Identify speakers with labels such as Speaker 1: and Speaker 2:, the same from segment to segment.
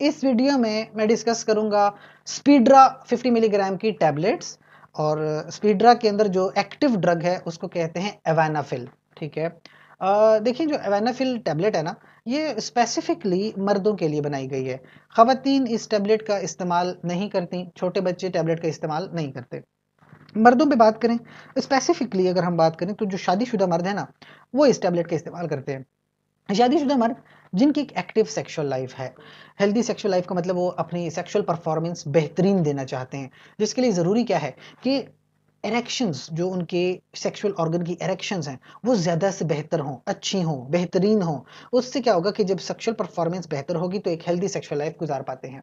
Speaker 1: इस वीडियो में मैं डिस्कस करूंगा स्पीड्रा 50 मिलीग्राम की टैबलेट्स। और स्पीड्रा के अंदर जो एक्टिव ड्रग है उसको कहते हैं एवानाफिल। ठीक है। देखिए, जो एवानाफिल टैबलेट है ना, ये स्पेसिफिकली मर्दों के लिए बनाई गई है। खवातीन इस टैबलेट का इस्तेमाल नहीं करती, छोटे बच्चे टैबलेट का इस्तेमाल नहीं करते। मर्दों पे बात करें, स्पेसिफिकली अगर हम बात करें तो जो शादीशुदा मर्द है ना, वो इस टैबलेट का इस्तेमाल करते हैं। शादीशुदा मर्द जिनकी एक एक्टिव सेक्सुअल लाइफ है, हेल्दी सेक्सुअल लाइफ का मतलब वो अपनी सेक्सुअल परफॉर्मेंस बेहतरीन देना चाहते हैं, जिसके लिए ज़रूरी क्या है कि एरेक्शंस, जो उनके सेक्सुअल ऑर्गन की एरेक्शंस हैं, वो ज़्यादा से बेहतर हों, अच्छी हों, बेहतरीन हों। उससे क्या होगा कि जब सेक्सुअल परफॉर्मेंस बेहतर होगी तो एक हेल्दी सेक्सुअल लाइफ गुजार पाते हैं।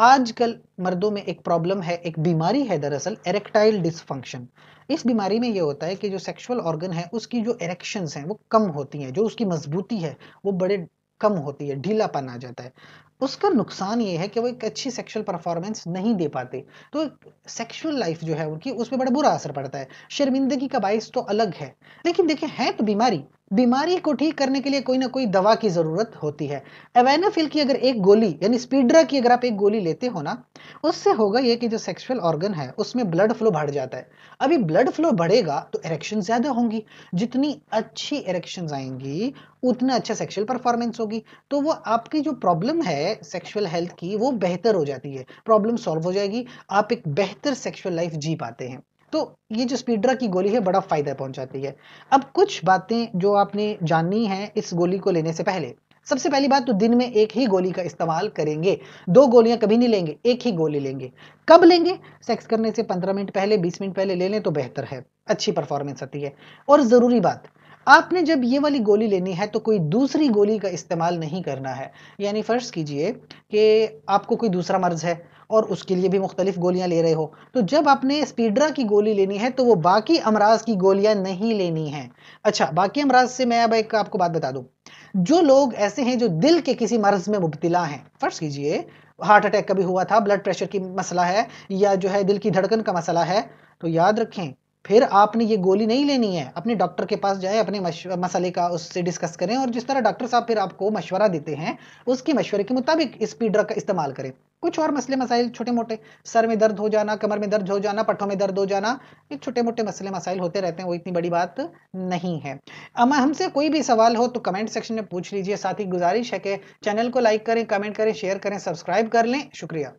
Speaker 1: आजकल मर्दों में एक प्रॉब्लम है, एक बीमारी है दरअसल, एरेक्टाइल डिसफंक्शन। इस बीमारी में ये होता है कि जो सेक्सुअल ऑर्गन है उसकी जो एरेक्शंस हैं वो कम होती हैं, जो उसकी मजबूती है वो बड़े कम होती है, ढीलापन आ जाता है। उसका नुकसान ये है कि वो एक अच्छी सेक्सुअल परफॉर्मेंस नहीं दे पाते। तो सेक्सुअल लाइफ जो है उनकी, उस पर बड़ा बुरा असर पड़ता है। शर्मिंदगी का बायस तो अलग है, लेकिन देखिए है तो बीमारी। बीमारी को ठीक करने के लिए कोई ना कोई दवा की जरूरत होती है। एवेनाफिल की अगर एक गोली, यानी स्पीड्रा की अगर आप एक गोली लेते हो ना, उससे होगा ये कि जो सेक्सुअल ऑर्गन है उसमें ब्लड फ्लो बढ़ जाता है। अभी ब्लड फ्लो बढ़ेगा तो इरेक्शन ज्यादा होंगी। जितनी अच्छी इरेक्शन आएंगी उतना अच्छा सेक्सुअल परफॉर्मेंस होगी। तो वो आपकी जो प्रॉब्लम है सेक्सुअल हेल्थ की वो बेहतर हो जाती है, प्रॉब्लम सॉल्व हो जाएगी, आप एक बेहतर सेक्सुअल लाइफ जी पाते हैं। तो ये जो स्पीड्रा की गोली है बड़ा फायदा पहुंचाती है। अब कुछ बातें जो आपने जाननी है इस गोली को लेने से पहले। सबसे पहली बात तो दिन में एक ही गोली का इस्तेमाल करेंगे, दो गोलियां कभी नहीं लेंगे, एक ही गोली लेंगे। कब लेंगे? सेक्स करने से 15 मिनट पहले, 20 मिनट पहले ले लें तो बेहतर है, अच्छी परफॉर्मेंस आती है। और जरूरी बात, आपने जब ये वाली गोली लेनी है तो कोई दूसरी गोली का इस्तेमाल नहीं करना है। यानी फर्ज कीजिए कि आपको कोई दूसरा मर्ज है और उसके लिए भी मुख्तलिफ गोलियां ले रहे हो, तो जब आपने स्पीड्रा की गोली लेनी है तो वो बाकी अमराज की गोलियां नहीं लेनी है। अच्छा, बाकी अमराज से मैं अब एक आपको बात बता दूं। जो लोग ऐसे हैं जो दिल के किसी मर्ज में मुब्तला हैं, फर्ज कीजिए हार्ट अटैक कभी हुआ था, ब्लड प्रेशर की मसला है, या जो है दिल की धड़कन का मसला है, तो याद रखें फिर आपने ये गोली नहीं लेनी है। अपने डॉक्टर के पास जाए, अपने मसले का उससे डिस्कस करें, और जिस तरह डॉक्टर साहब फिर आपको मशवरा देते हैं उसके मशवरे के मुताबिक स्पीड का इस्तेमाल करें। कुछ और मसले मसाइल छोटे मोटे, सर में दर्द हो जाना, कमर में दर्द हो जाना, पट्टों में दर्द हो जाना, ये छोटे मोटे मसले मसाइल होते रहते हैं, वो इतनी बड़ी बात नहीं है। अमा हमसे कोई भी सवाल हो तो कमेंट सेक्शन में पूछ लीजिए। साथ ही गुजारिश है कि चैनल को लाइक करें, कमेंट करें, शेयर करें, सब्सक्राइब कर लें। शुक्रिया।